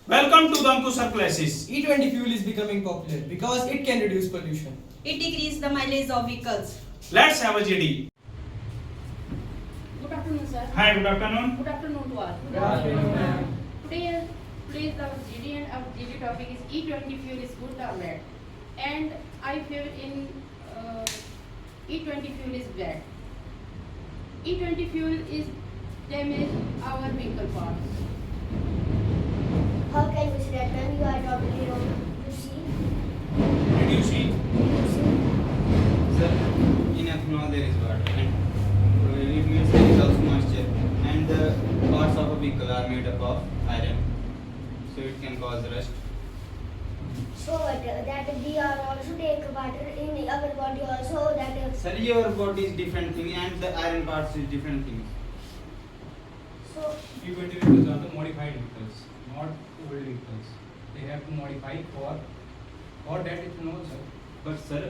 Welcome to the Ankushar classes. E20 fuel is becoming popular because it can reduce pollution. It decreases the mileage of vehicles. Let's have a GD. Good afternoon, sir. Hi, good afternoon. Good afternoon to all. Good afternoon, ma'am. Today the GD and our GD topic is E20 fuel is good or bad, and I feel in E20 fuel is bad. E20 fuel is damage our vehicle parts. How can we say that when you are totally wrong? You see? Did you see? Sir, in ethanol there is water and it means there is also moisture and the parts of a vehicle are made up of iron, so it can cause rust. So what? That we are also take water in our body also that. Sir, your body is different thing and the iron parts is different thing. So E20 vehicles are the modified vehicles, not old vehicles. They have to modify for that ethanol, sir. But sir,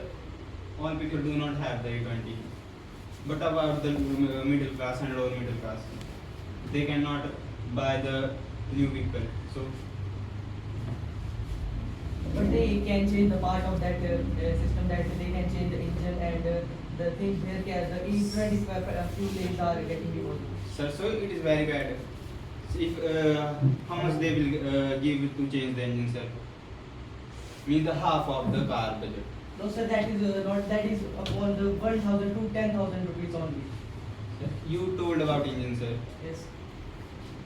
all people do not have the E20. But about the middle class and lower middle class, they cannot buy the new vehicle. So But they can change the part of that system, that they can change the engine and the things where the E20 fuel lanes are getting removed. sir, so it is very bad. If how much they will give to change the engine, sir? Means the half of the car budget. No sir, that is not, that is upon the 1,000 to 10,000 rupees only. You told about engine, sir. Yes.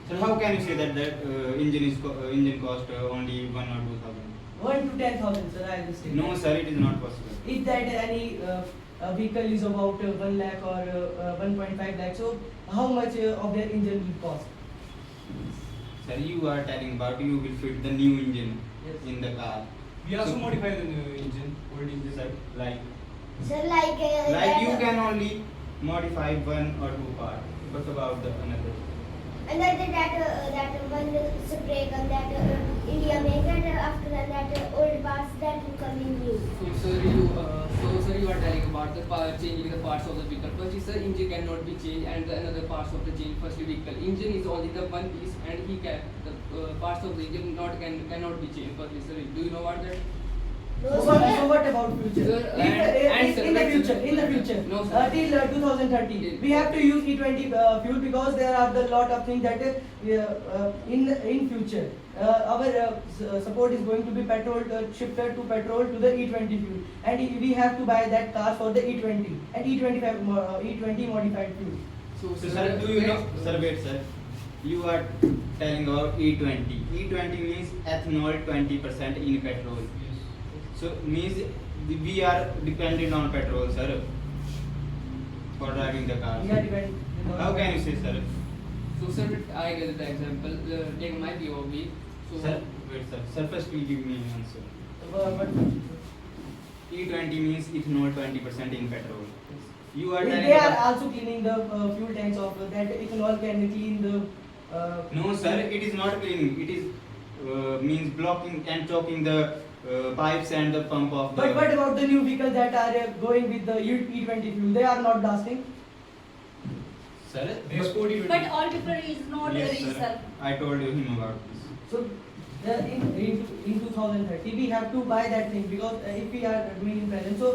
Sir, how can you say that engine cost only 1 or 2,000? 1 to 10,000 sir, I will say. No, sir, it is not possible. If that any vehicle is about 1 lakh or 1.5 lakh, so how much of their engine will cost? Sir, you are telling about you will fit the new engine Yes. in the car. We also So- modify the new engine, old engine. Sir, like sir, like like you that, can only modify 1 or 2 part, but about the another. and that one spray gun that India made that after that old parts that will come in new. So sir, you are telling about the changing the parts of the vehicle. Firstly, sir, engine cannot be changed, and the another parts of the change. Firstly, vehicle engine is only the one piece, and the parts of the engine cannot be changed. Firstly, sir, do you know what that? No, So sir. what about future? Sir, If, and sir, in the let's- future, No, sir. till 2030, we have to use E20 fuel because there are the lot of things that in future our support is going to be petrol shifted to petrol to the E20 fuel, and we have to buy that car for the E20 and E20 modified fuel. So sir, do you know, sir, wait, sir. You are telling about E20. E20 means ethanol 20% in petrol. Yes. So means we are dependent on petrol, sir, for driving the car. We are depending. How can you say, sir? So sir, I get the example. Take my POV. So Sir, wait, sir. Sir, first will give me an answer. But E20 means ethanol 20% in petrol. You are telling they are about- also cleaning the fuel tanks of that ethanol can clean the. No, sir, it is not cleaning. It is means blocking and choking the pipes and the pump of the. But what about the new vehicles that are going with the E20 fuel? They are not blasting. Sir, They export E20. But all people is not yes, rich, sir. sir. I told you him about this. So in 2030 we have to buy that thing because if we are doing in present, so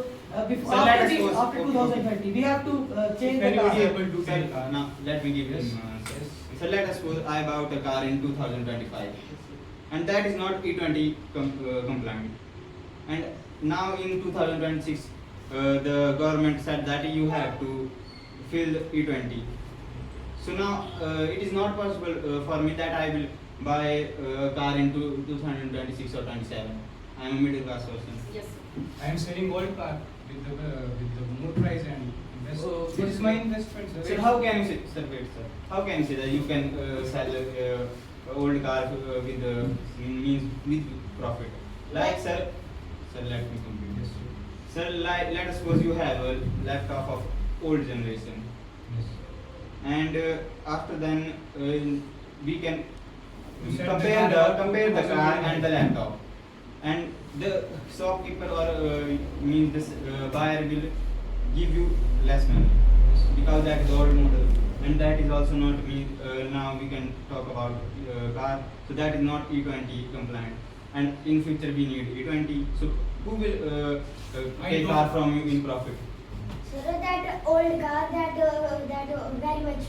before, So let after, us go- after okay, 2030 we have to change If the car. anybody able to Sir, take car. now let me give Yes. him an answer. Yes. So let us suppose I bought a car in 2025, and that is not E20 compliant. And now in 2026, the government said that you have to fill E20. So now it is not possible for me that I will buy a car in 2026 or 27. I am a middle class person. Yes. I am selling old car with the more price and invest. So, This is my investment, sir. Sir, how can you say, sir, wait, sir, how can you say that you can sell old car with means with profit? Like, sir, let me complete this. Sir, let us suppose you have a laptop of old generation, Yes. and after then we can You said compare the the car compare the to car 2009. and the laptop, and the shopkeeper or means this buyer will give you less money because that is old model. and that is also not now we can talk about car, so that is not E20 compliant, and in future we need E20. So who will take car from you in profit? So that old car, that very much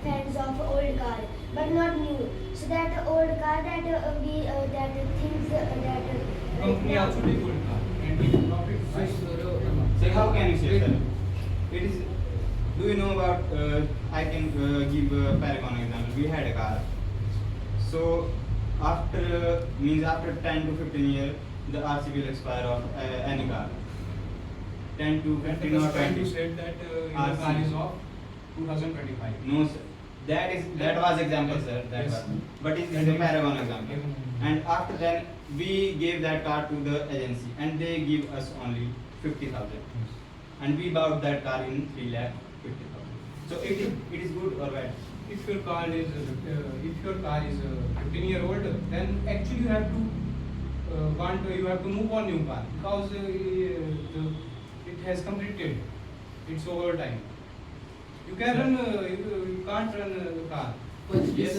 fans of old car, but not new. So that old car that we that things that Company also take old car and we profit by So how can you say, sir? It is. Do you know about? I can give a Paragon example. We had a car. So after 10 to 15 years, the RC will expire of any car. 10 to 15 or 20. You said that your car is of 2025. No, sir. That was example, sir. That Yes. was. But it is a Paragon example. And after then, we gave that car to the agency, and they give us only 50,000, and we bought that car in 3,50,000. So it is good or bad? If your car is 15-year-old, then actually you have to move on new car because it has completed its overtime. You can run you can't run the car Yes,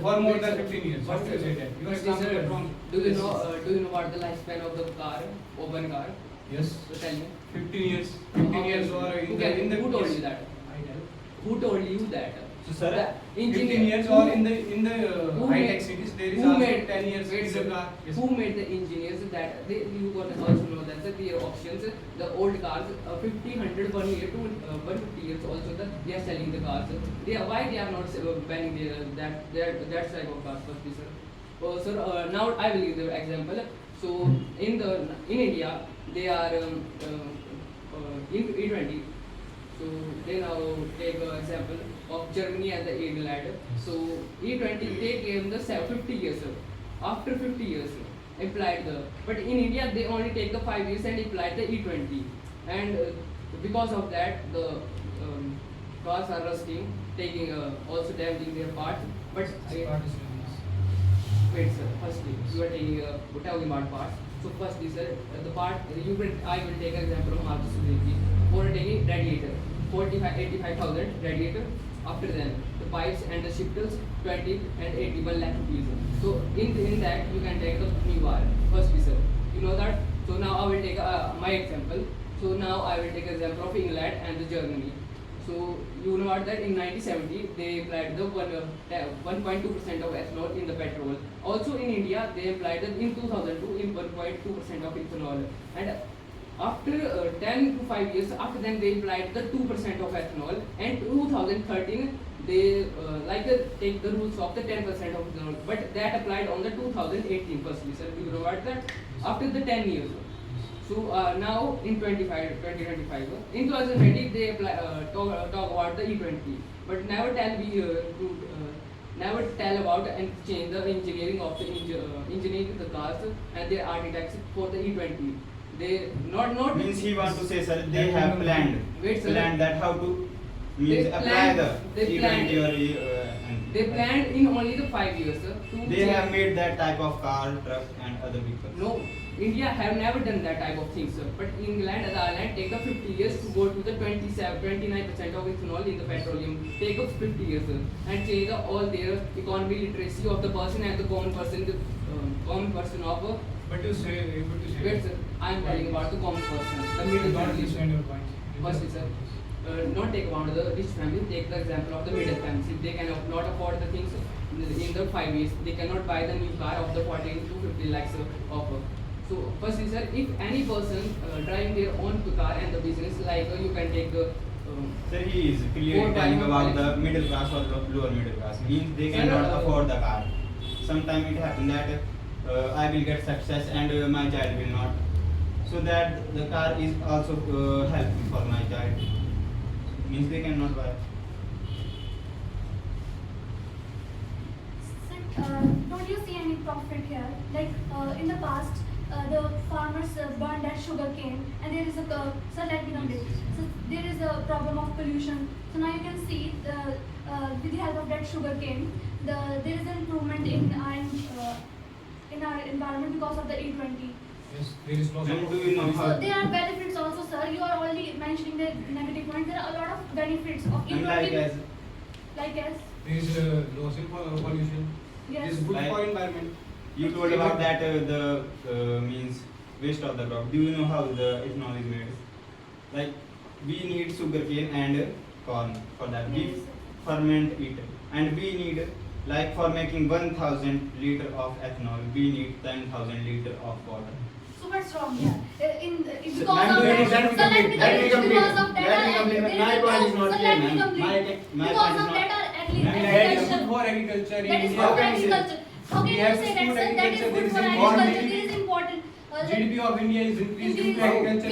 for more than 15 years. What What you say that? You are Sir, started from do you know what the lifespan of the car, open car? yes, So tell me. 15 years, 15 years or in the Who told yes. you that? I tell. Who told you that? So, sir, The 15 years or in the who high made- tech cities there is who also made- 10 years wait, diesel sir. car. Yes. Who made the engineers that you got also know that their options, the old cars, 50, 100, 1 year to 150 years also they are selling the cars. Why they are not banning that type of cars, firstly, sir? Sir, now I will give the example. So in India they are in E20. So they now take an example of Germany and the England. So E20 they gave the 50 years. After 50 years, applied but in India they only take the 5 years and applied the E20. And because of that, the cars are rusting, taking also damaging their parts. But Part is wait, sir. Firstly, you are talking about parts. So firstly, sir, the part I will take an example of Maruti Suzuki for taking radiator, 85,000 radiator. After then, the pipes and the shifters 20 and 81 lakh rupees. So in that you can take the new bar. Firstly, sir, you know that. So now I will take my example. So now I will take example of England and the Germany. So you know what that in 1970 they applied the 1.2% of ethanol in the petrol. Also in India they applied it in 2002 in 1.2% of ethanol. And after 10 to 5 years after then they applied the 2% of ethanol. And 2013 they take the rules of the 10% of ethanol. But that applied on the 2018 firstly, sir. You know what that after the 10 years. So now in 2025, in 2020 they talk about the E20, but never tell about and change the engineering of the engineering the cars and their architects for the E20. They not means he want to say, sir, they have planned Wait, sir. planned that how to means They apply planned- the they E20 planned- or they planned in only the 5 years, sir. To They have change- made that type of car, truck, and other vehicles. No, India have never done that type of thing, sir. But England and Ireland take the 50 years to go to the 29% of ethanol in the petroleum. Take up 50 years, sir, and change all their economy literacy of the person and the common person of. But you say, Wait, sir, I am telling about the common person, the middle not family. understand your point. Firstly, sir, not take about the rich family. Take the example of the middle family. If they cannot not afford the things in the 5 years, they cannot buy the new car of the 40 to 50 lakhs of. So firstly, sir, if any person driving their own car and the business, like you can take the Sir, he is clearly Four telling by about one the middle class or lower middle class. Means they Sir, cannot afford the car. Sometimes it happens that I will get success and my child will not. So that the car is also helpful for my child. Means they cannot buy. Don't you see any profit here? Like in the past, the farmers burned that sugar cane, and there is a so let me complete. So there is a problem of pollution. So now you can see with the help of that sugar cane, there is an improvement in our environment because of the E20. Yes, there is loss And of. do you know So how? there are benefits also, sir. You are only mentioning the negative points. There are a lot of benefits of And like E20. as Like as There is loss in pollution. yes. It is good Like- for environment. You told about that the means waste of the crop. Do you know how the ethanol is made? Like we need sugarcane and corn for that. We Yes. ferment it, and we need, like for making 1,000 liter of ethanol, we need 10,000 liter of water. So what's wrong here? Because So, ma'am, of let me that, so let me complete. complete. Because of that, Let me complete. there My is point no- is not so clear, let me ma'am. complete. My Because point of is that, not. our Ma'am, that is agriculture. good for agriculture. That is in good for India. agriculture. How can We you have say to that, do sir? That is agriculture. good for There is agriculture. important- This is important. GDP of India is increased due to Indeed, agriculture.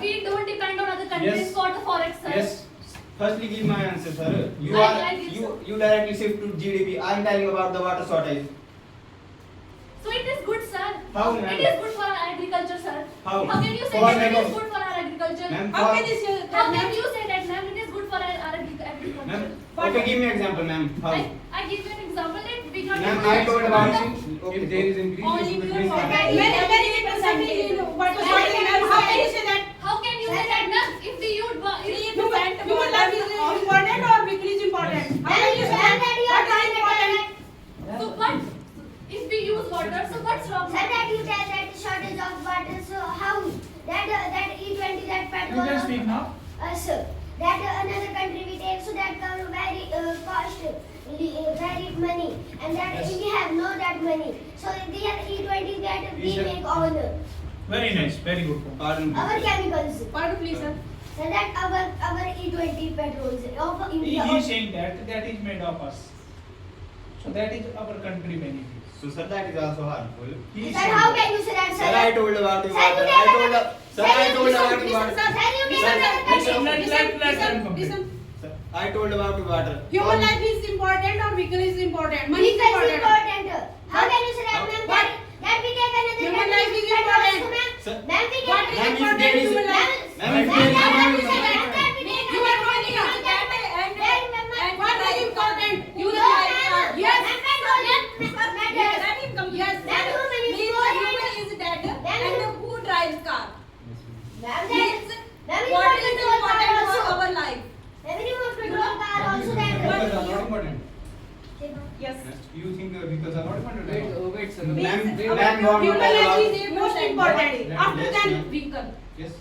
we don't depend on other countries Yes. for the forex, sir. Yes. Firstly, give my answer, sir. You I are give you directly shift to GDP. I am telling about the water shortage. So it is good, sir. How, ma'am? It is good for our agriculture, sir. How? How can you say For that it making- is good for our agriculture? Ma'am, How for- can you say How that, can ma'am? you say that, ma'am? It is good for our agriculture. Ma'am, okay, give me an example, ma'am. How? I give you an example that we got. Ma'am, I told about If there is increase, Only you should pure increase water. that. Very percentage. What So how can you say that? How can you say that, ma'am? If we use Human life is important or weekly is important? How can you say that? What is important? so what? If we use water, so what's wrong? Sir, that you tell that shortage of water, so how that E20 that petrol. You can speak now. Sir, that another country we take, so that come very cost, very money, and that Yes. we have no that money. So they are E20 that we We shall- make on Very nice, very good point. Pardon, our please. chemicals. Pardon please, sir. So that our E20 petrols of He India. is saying that that is made of us. So that is our country benefit. So, sir, that is also harmful. He is Sir, saying how that. can you say that, sir? Sir, I told about the Sir, you water. never- I told about Sir, you the listen, water. Sir, you Listen, never- listen, let him complete. Listen. Sir, I told about the water. Human life is important or vehicle is important? Money is Because it's important. important. How can you say that, ma'am? What? That we take another Human country life is petrols, important. ma'am? Sir, Ma'am, we What take. is Ma'am, if important there is- human life? ma'am, if Ma'am, there is- that we say that we take You are another talking about country that petrols. and Then, what is important? You No, like ma'am. yes. Ma'am, petrol matters. Yes. Let him complete. Yes. Then human is Means important. human is dead Then and who drives car? Ma'am, Means then we what want is petrol car important also. for our life? Then we want petrol car also. Vehicles are Then. not important. Yes. You think vehicles are not important? Wait, sir. Ma'am, Means ma'am, want to human tell life about- is the most important. Yes, After yes, that ma'am. vehicle. Yes.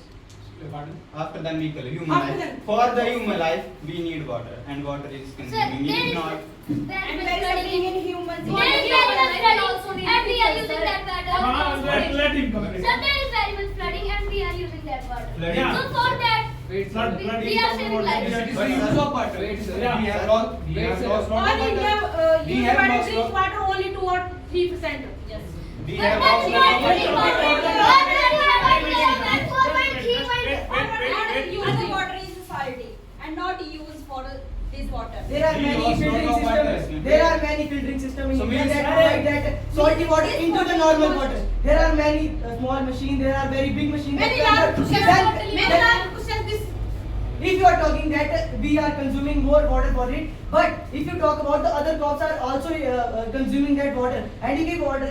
Pardon? After the vehicle, human After life. that. For the human life, we need water, and water is Sir, consuming. there It is is not. And there is nothing in humans. There is very much flooding also and we are using that Ah, water. let him complete. Sir, there is very much flooding and we are using that water. Yeah. So for that, Wait, Flood, sir. flood we is are talking saving about lives. That is But the use of water. Wait, sir. Yeah. We have lost. We Wait, have sir. lost lot All of India water. We use have water, lost drink lot- water only 2 or 3%. Yes. We but have that's lost not lot of very water. important. Use the water in society and not use for this water. There are We many lost filtering lot of water. systems. There are many filtering systems in So India means- that provide that salty water into the normal water. There are many small machines. There are very big machines. that Many large convert- questions. that- Many that- large questions. This If you are talking that we are consuming more water for it, but if you talk about the other crops are also consuming that water, and if water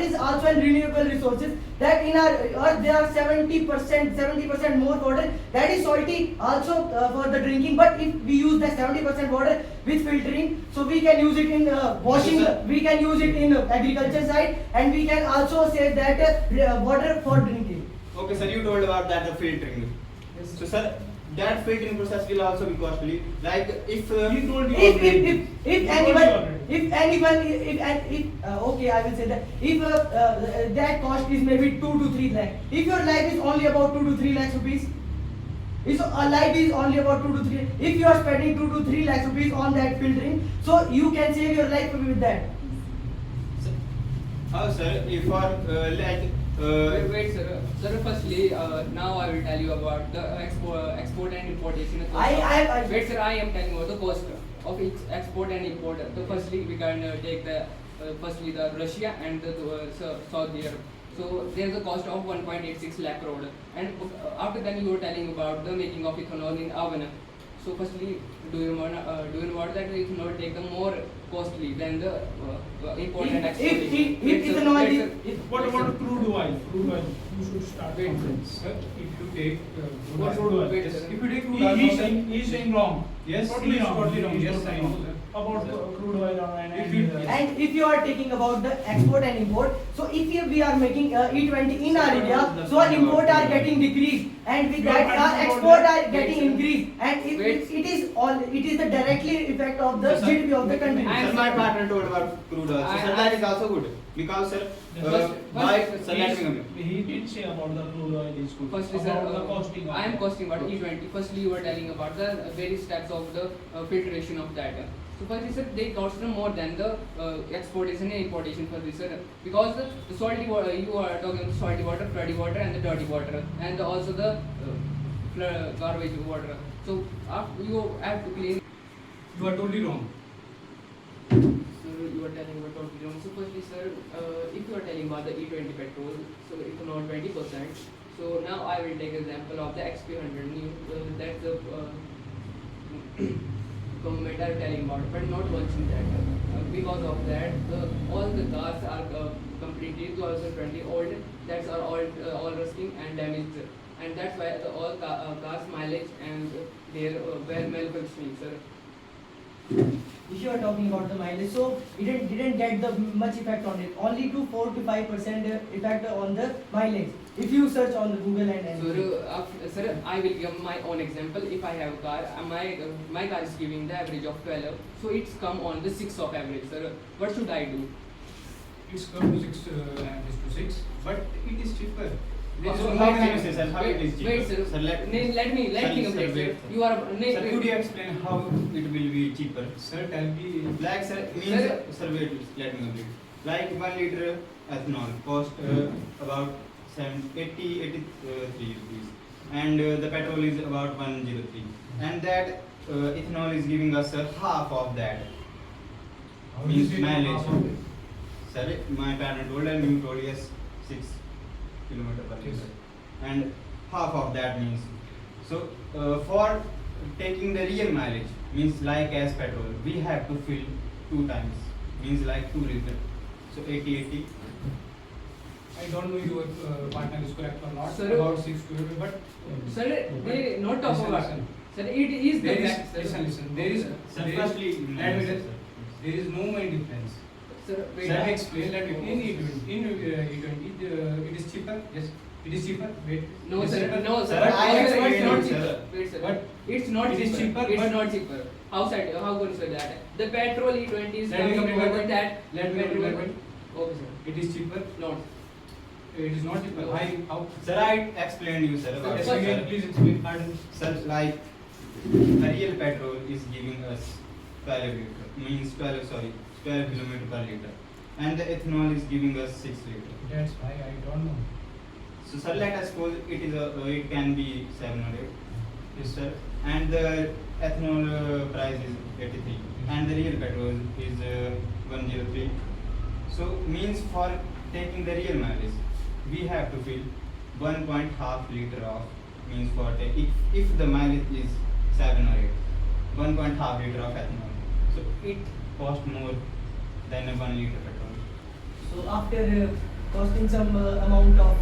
is also a renewable resources, that in our earth there are 70% more water that is salty also for the drinking. But if we use that 70% water with filtering, so we can use it in washing, Yes, sir. we can use it in agriculture side, and we can also save that water for drinking. Okay, sir, you told about that the filtering. Yes. So, sir, that filtering process will also be costly. Like if He told you If already. He anyone, told you already. okay, I will say that if that cost is maybe 2 to 3 lakh, if your life is only about 2 to 3 lakhs rupees, if a life is only about 2 to 3, if you are spending 2 to 3 lakhs rupees on that filtering, so you can save your life with that. how, sir, if for Wait, sir. Sir, firstly, now I will tell you about the export and importation. I- Wait, sir. I am telling about the cost of each export and import. So, firstly, we can take the firstly the Russia and the Saudi Arab. So there is a cost of 1.86 lakh crore. And after that, you were telling about the making of ethanol in oven. So, firstly, do you know that ethanol take the more costly than the import and export? If ethanol is, What about crude oil? Crude oil. You should start Wait. from Sir, if you take What crude oil? Wait, yes, sir. if you take crude oil, He's saying wrong. yes, Totally it's wrong. totally wrong. He is Yes, totally I know, wrong. sir. about crude oil and If you- And if you are taking about the export and import, so if we are making E20 in our India, so our import are getting decreased, and with that our export are getting increased, and it is the directly effect of the Sir, GDP of the country. Sir, my partner told about crude oil. So, sir, that is also good because sir, why? Sir, let me come. He did say about the crude oil is good. Firstly, sir, about the costing. I am costing about E20. Firstly, you were telling about the various steps of the filtration of data. So firstly, sir, they cost more than the exportation and importation for this, sir. Because the salty water, you are talking about salty water, floody water, and the dirty water, and also the garbage water. So after you have to clean. You are totally wrong. So you are telling about totally wrong. So firstly, sir, if you are telling about the E20 petrol, so it's not 20%. So now I will take example of the XP100 new. That's the government are telling about, but not launching that. Because of that, all the cars are completely 2020 old. That's are all rusting and damaged, and that's why the all cars mileage and their well malfunctioning, sir. If you are talking about the mileage, so it didn't get the much effect on it. Only to 4 to 5% effect on the mileage. If you search on the Google and Sir, I will give my own example. If I have a car, my car is giving the average of 12, so it's come on the 6 of average, sir. What should I do? It's come to 6 average to 6, but it is cheaper. So how can you say, sir, how it is cheaper? Wait, sir. Sir, let Let me complete, sir. wait. You are Sir, could you explain how it will be cheaper? Sir, tell me. Like sir, means sir, wait, let me complete. Like 1 liter ethanol cost about 83 rupees, and the petrol is about 103, and that ethanol is giving us half of that. How Means is it mileage. half of it? Sir, my parent told and you told yes, 6 kilometer per Yes. liter, and half of that means. So for taking the real mileage means like as petrol, we have to fill 2 times, means like 2 liter. So 80. I don't know your partner is correct or not Sir, about 6 kilometers, but Sir, they not talk listen, about. listen. Sir, it is the There is, fact, sir. listen, there is, Sir, there is, firstly, let me tell- there is no main difference. Sir, wait. Sir, I explained that in E20, it is cheaper. Yes, it is cheaper. Wait. No, It is sir. cheaper. No, sir. Sir, I It's explained not it, cheaper. sir. Wait, sir. What? It's not It is cheaper. cheaper, It's but- not cheaper. How can you say that? The petrol E20 is Let me coming complete more my than that. Let me complete my point. Okay, sir. It is cheaper. Not. It is not cheaper. Why? How? Sir, I explained you, sir. About Explain, sir. please explain. Pardon. Sir, like the real petrol is giving us 12 liter, means 12 kilometer per liter, and the ethanol is giving us 6 liter. That's why I don't know. So sir, let us suppose it can be 7 or 8. Yes, sir. And the ethanol price is 83, and the real petrol is 103. So means for taking the real mileage, we have to fill 1.5 liter of, means for if the mileage is 7 or 8, 1.5 liter of ethanol. So it costs more than a 1 liter petrol. so after costing some amount of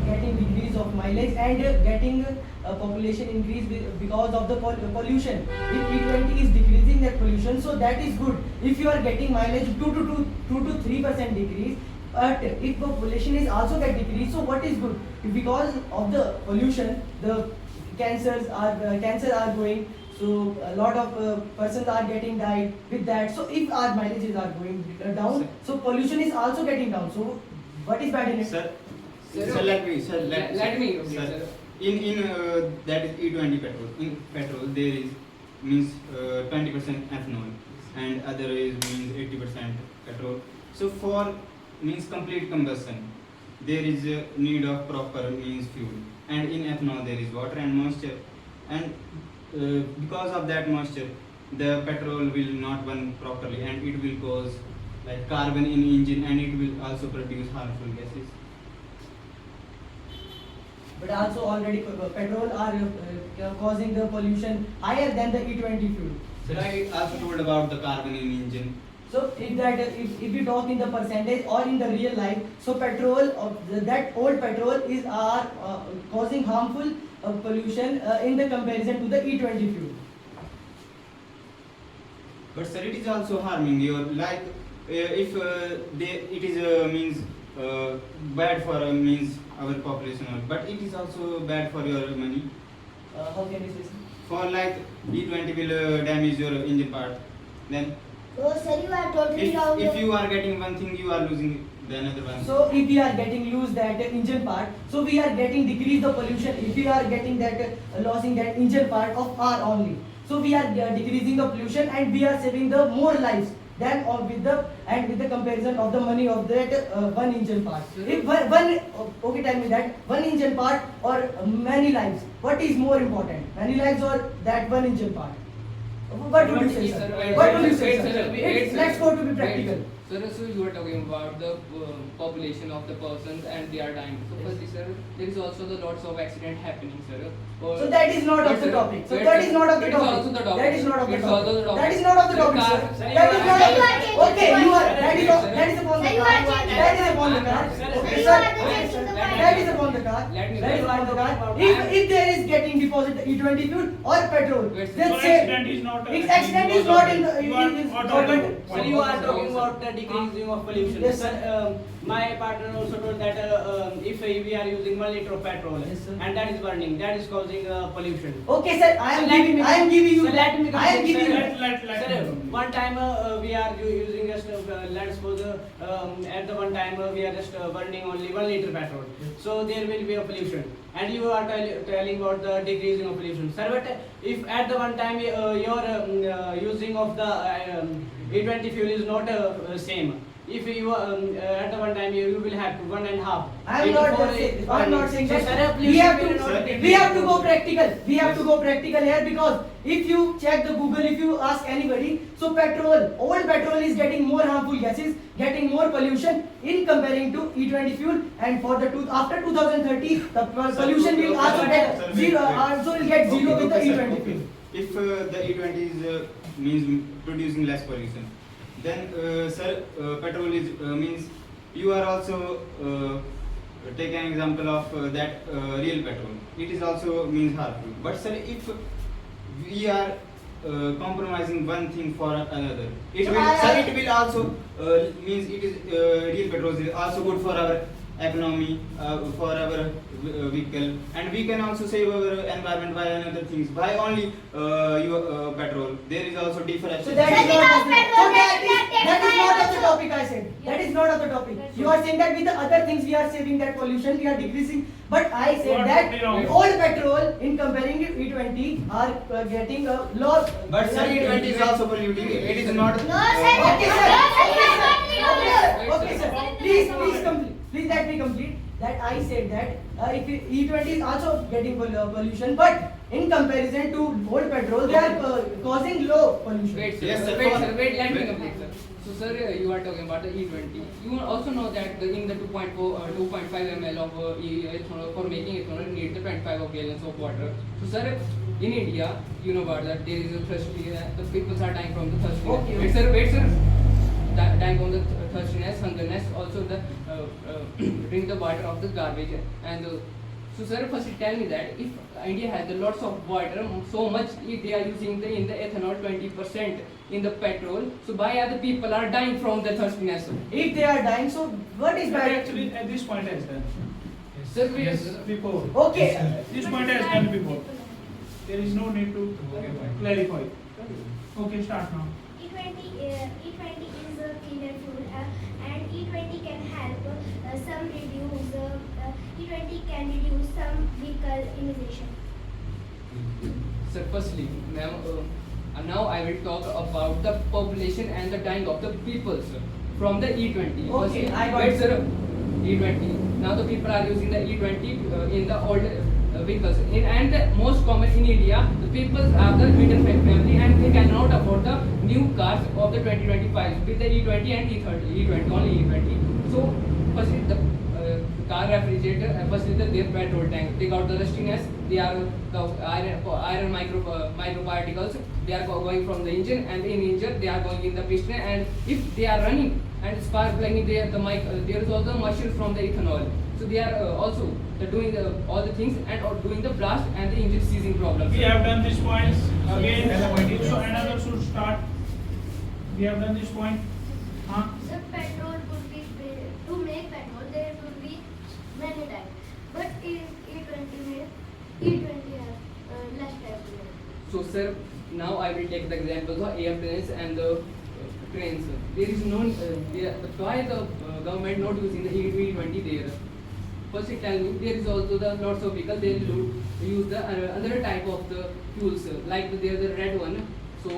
getting degrees of mileage and getting population increase because of the pollution. If E20 is decreasing that pollution, so that is good. If you are getting mileage 2 to 3% decrease, but if population is also get decreased, so what is good? Because of the pollution, the cancer are going. So a lot of persons are getting died with that. So if our mileages are going down, so pollution is also getting down. So what is bad in it? Sir, Sir, let me, sir, let me complete, sir. sir. In that is E20 petrol. In petrol there is means 20% ethanol, and other is means 80% petrol. So for means complete combustion, there is a need of proper means fuel, and in ethanol there is water and moisture, and because of that moisture, the petrol will not burn properly, and it will cause like carbon in engine, and it will also produce harmful gases. But also already petrol are causing the pollution higher than the E20 fuel. Sir, I also told about the carbon in engine. So if we talk in the percentage or in the real life, so petrol that old petrol is causing harmful pollution in the comparison to the E20 fuel. But sir, it is also harming your like if it is means bad for means our population, but it is also bad for your money. How can you say so? For like E20 will damage your engine part. Then Oh, sir, you are totally wrong. if you are getting one thing, you are losing the another one. So if we are getting lose that engine part, so we are getting decrease the pollution. If we are getting that losing that engine part of R only, so we are decreasing the pollution and we are saving the more lives than or with the comparison of the money of that one engine part. If one okay, tell me that one engine part or many lives, what is more important, many lives or that one engine part? What would you say, sir? What would you say, sir? Let's go to be practical. Sir, so you are talking about the population of the persons and they are dying. So firstly, sir, there is also the lots of accident happening, sir. So that is not of the topic. So that is not of the It is topic. also the topic. That is not of the It's also the topic. topic. That is not of the Sir, topic, car- sir. sir, That is not of you are the. changing Okay, the you are. point. That is upon the Sir, you car. are changing That the is upon the car. Sir, Okay, you sir. are changing the point. That is upon the car. Let me- That is upon the car. I am- If there is getting deposit E20 fuel or petrol, Wait, sir. then So say accident is not its accident is not in the You are in out of government. the- Sir, you are talking about the decreasing of pollution. Yes, Sir, my partner also told that if we are using 1 liter of petrol Yes, sir. and that is burning, that is causing pollution. Okay, sir. I So am let giving. me- I am giving you. Sir, let me I am complete, giving sir. you. Let Sir, me complete. one time we are using just let's suppose at the one time we are just burning only 1 liter petrol. So there will be a pollution, and you are telling about the decreasing of pollution. Sir, but if at the one time your using of the E20 fuel is not same. If you at the one time you will have to 1.5. I am not saying. I am not saying So, that. sir, We have pollution will to. not decrease. We have to go practical. We have to go practical here because if you check the Google, if you ask anybody, so petrol, old petrol is getting more harmful gases, getting more pollution in comparing to E20 fuel, and for the after 2030, the pollution will also get zero. Also will get zero with the E20 fuel. If the E20 is means producing less pollution, then sir, petrol is means you are also take an example of that real petrol. It is also means harmful. But sir, if we are compromising one thing for another, it So will sir, it will also means it is real petrol is also good for our economy, for our vehicle, and we can also save our environment by another things by only your petrol. There is also difference. So that is Setting not off of the, petrol, so that is not of the also. topic I said. That is not of the topic. You are saying that with the other things we are saving that pollution, we are decreasing. But I You said are that totally wrong. old petrol in comparing to E20 are getting a loss. But sir, E20 is also polluting. It is not. No, sir. Okay, sir. No, sir, you are totally wrong. Okay, sir. Please complete. Please let me complete. That I said that if E20 is also getting pollution, but in comparison to old petrol, they are causing low pollution. Wait, sir. Yes, sir. Wait, let me Wait. complete, sir. So, sir, you are talking about the E20. You also know that in the 2.5 ml of ethanol, for making ethanol, you need the 25 of gallons of water. So, sir, in India, you know about that there is a thirsty, the people are dying from the thirstiness. Okay. Wait, sir. Dying from the thirstiness, hungerness, also the drink the water of the garbage. And so, sir, first tell me that if India has the lots of water, so much if they are using in the ethanol 20% in the petrol, so why are the people are dying from the thirstiness? If they are dying, so what is But bad? actually, at this point has done. Sir, Yes, before. Okay. This point has done before. There is no need to clarify. Okay, start now. E20 is a cleaner fuel and E20 can help some reduce E20 can reduce some vehicle emission. Sir, firstly, ma'am, now I will talk about the population and the dying of the people, sir, from the E20. Okay, Firstly, I got wait, it. sir, E20. Now the people are using the E20 in the old vehicles. And the most common in India, the people are the middle family and they cannot afford the new cars of the 2025 with the E20 and E30, E20, only E20. So, firstly, the car refrigerator, firstly their petrol tank, they got the rustiness, they are the iron microparticles, they are going from the engine, and in engine they are going in the piston, and if they are running and spark plugging, there is also moisture from the ethanol. So they are also doing all the things and doing the blast and the engine seizing problems. We have done these points again. So another should start. We have done this point. Huh? The petrol would be to make petrol there would be many types, but in E20 has less types. So sir, now I will take the examples of airplanes and the trains. There is no why the government not using the E20 there. First, it tell me there is also the lots of vehicles they will use the other type of the fuels like there the red one. So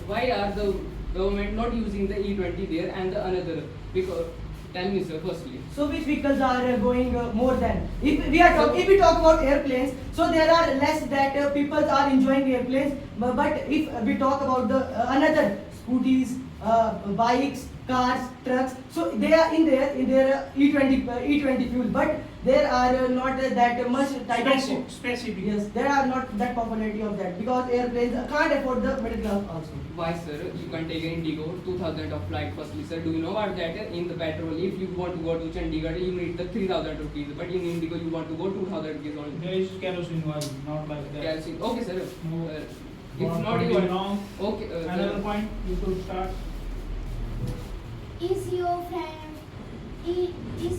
why are the government not using the E20 there and the another? Because tell me sir firstly. So which vehicles are going more than? If we talk about airplanes, so there are less that people are enjoying airplanes. But if we talk about the another scooties, bikes, cars, trucks, so they are in their E20 fuel, but there are not that much type of Specific. yes, there are not that popularity of that because airplanes can't afford the middle class also. Why sir? You can take an Indigo 2000 of flight firstly sir. Do you know what that in the petrol if you want to go to Chandigarh you need the 3000 rupees but in Indigo you want to go 2000 rupees only. There is kerosene oil, not like that. Kerosene. Okay sir. No. It's not Point even wrong. okay. Another point, you should start. Is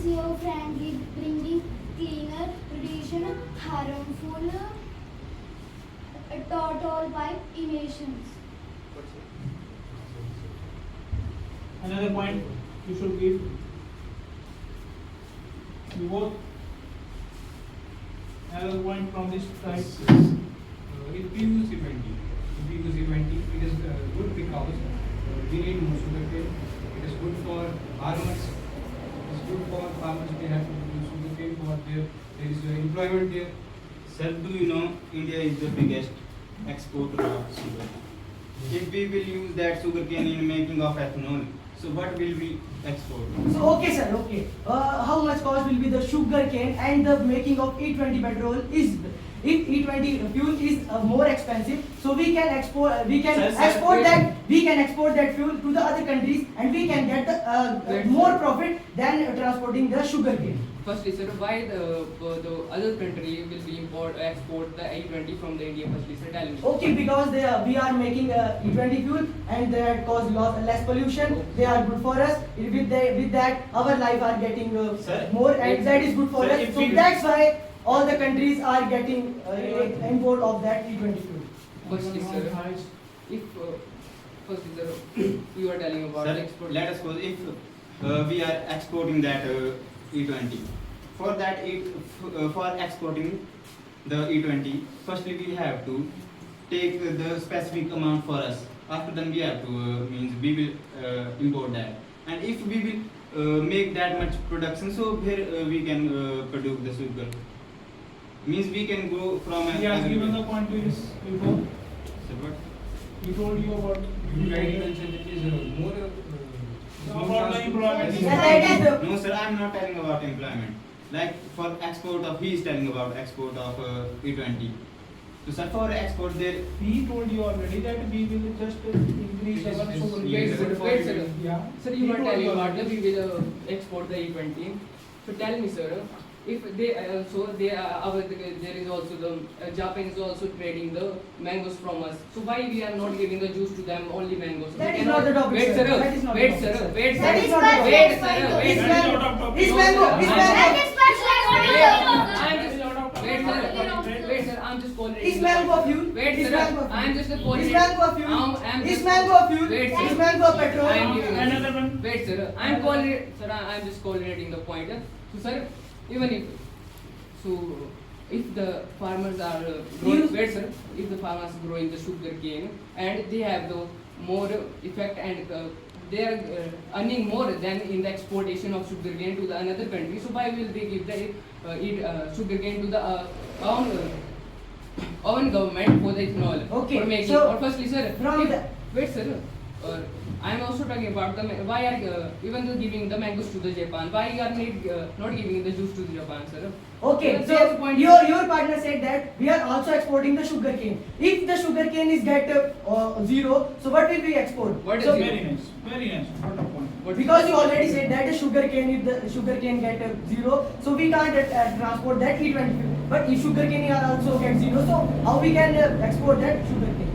your friendly bringing cleaner, reduction harmful total pipe emissions? Another point you should give. You both. Another point from this side. If we use E20, it is good because we need more sugarcane. It is good for farmers. It is good for farmers. They have to produce sugarcane for there is employment there. Sir, do you know India is the biggest exporter of sugar? If we will use that sugarcane in making of ethanol, so what will we export? So okay sir, okay. How much cost will be the sugar cane and the making of E20 petrol is if E20 fuel is more expensive, so we can export that fuel to the other countries and we can get the more profit than transporting the sugar cane. Firstly sir, why the other country will be export the E20 from the India firstly sir? Tell me. Okay, because we are making E20 fuel and that cause less pollution. They are good for us. With that, our life are getting Sir, more, and that is good for sir, us. if So we- that's why all the countries are getting import of that E20 fuel. Firstly sir, if firstly sir, you are telling about Sir, the export. let us suppose if we are exporting that E20. For that, for exporting the E20, firstly we have to take the specific amount for us. After then we have to means we will import that. And if we will make that much production, so here we can produce the sugar. Means we can go from He has given the point to his before. So what? He told you about Agriculture is more. about the employment. Yeah, that is the No sir, I am not telling about employment. Like for export of, he is telling about export of E20. So sir, for export there, He told you already that we will just increase Yes, our yes, sugar. yes. Wait sir. Yeah. Sir, He you are told telling you about already. that we will export the E20. So tell me, sir, if they there is also the Japanese also trading the mangoes from us. So why we are not giving the juice to them, only mangoes? That We is not the cannot- topic, Wait, sir. sir. That is not the Wait, topic, sir. sir. Wait, That sir. is not the topic. Wait, sir. Wait, Is sir. mango, is mango, is I'm- mango. Wait, sir. Wait, sir. I'm just calling. Is mango fuel? Wait, Is sir. mango fuel? I'm just a calling. Is mango fuel? I'm Is just- mango fuel? Wait, sir. Is mango petrol? I am giving Another one. Wait, sir. I'm calling. Sir, I'm just coordinating the point. So, sir, even if the farmers are growing, wait, sir. If the farmers are growing the sugar cane and they have the more effect and they are earning more than in the exportation of sugar cane to the another country. So why will they give the sugar cane to the own government for the ethanol? Okay, For making. so or firstly, sir. from if- the- Wait, sir. I am also talking about why are even though giving the mangoes to the Japan, why are not giving the juice to the Japan, sir? Okay, That's so the point. your partner said that we are also exporting the sugar cane. If the sugar cane is get zero, so what will we export? What is so, zero? Very nice. Very nice. What a point. What- Because you already said that the sugar cane, if the sugar cane get zero, so we can't transport that E20. But if sugar cane are also get zero, so how we can export that sugar cane?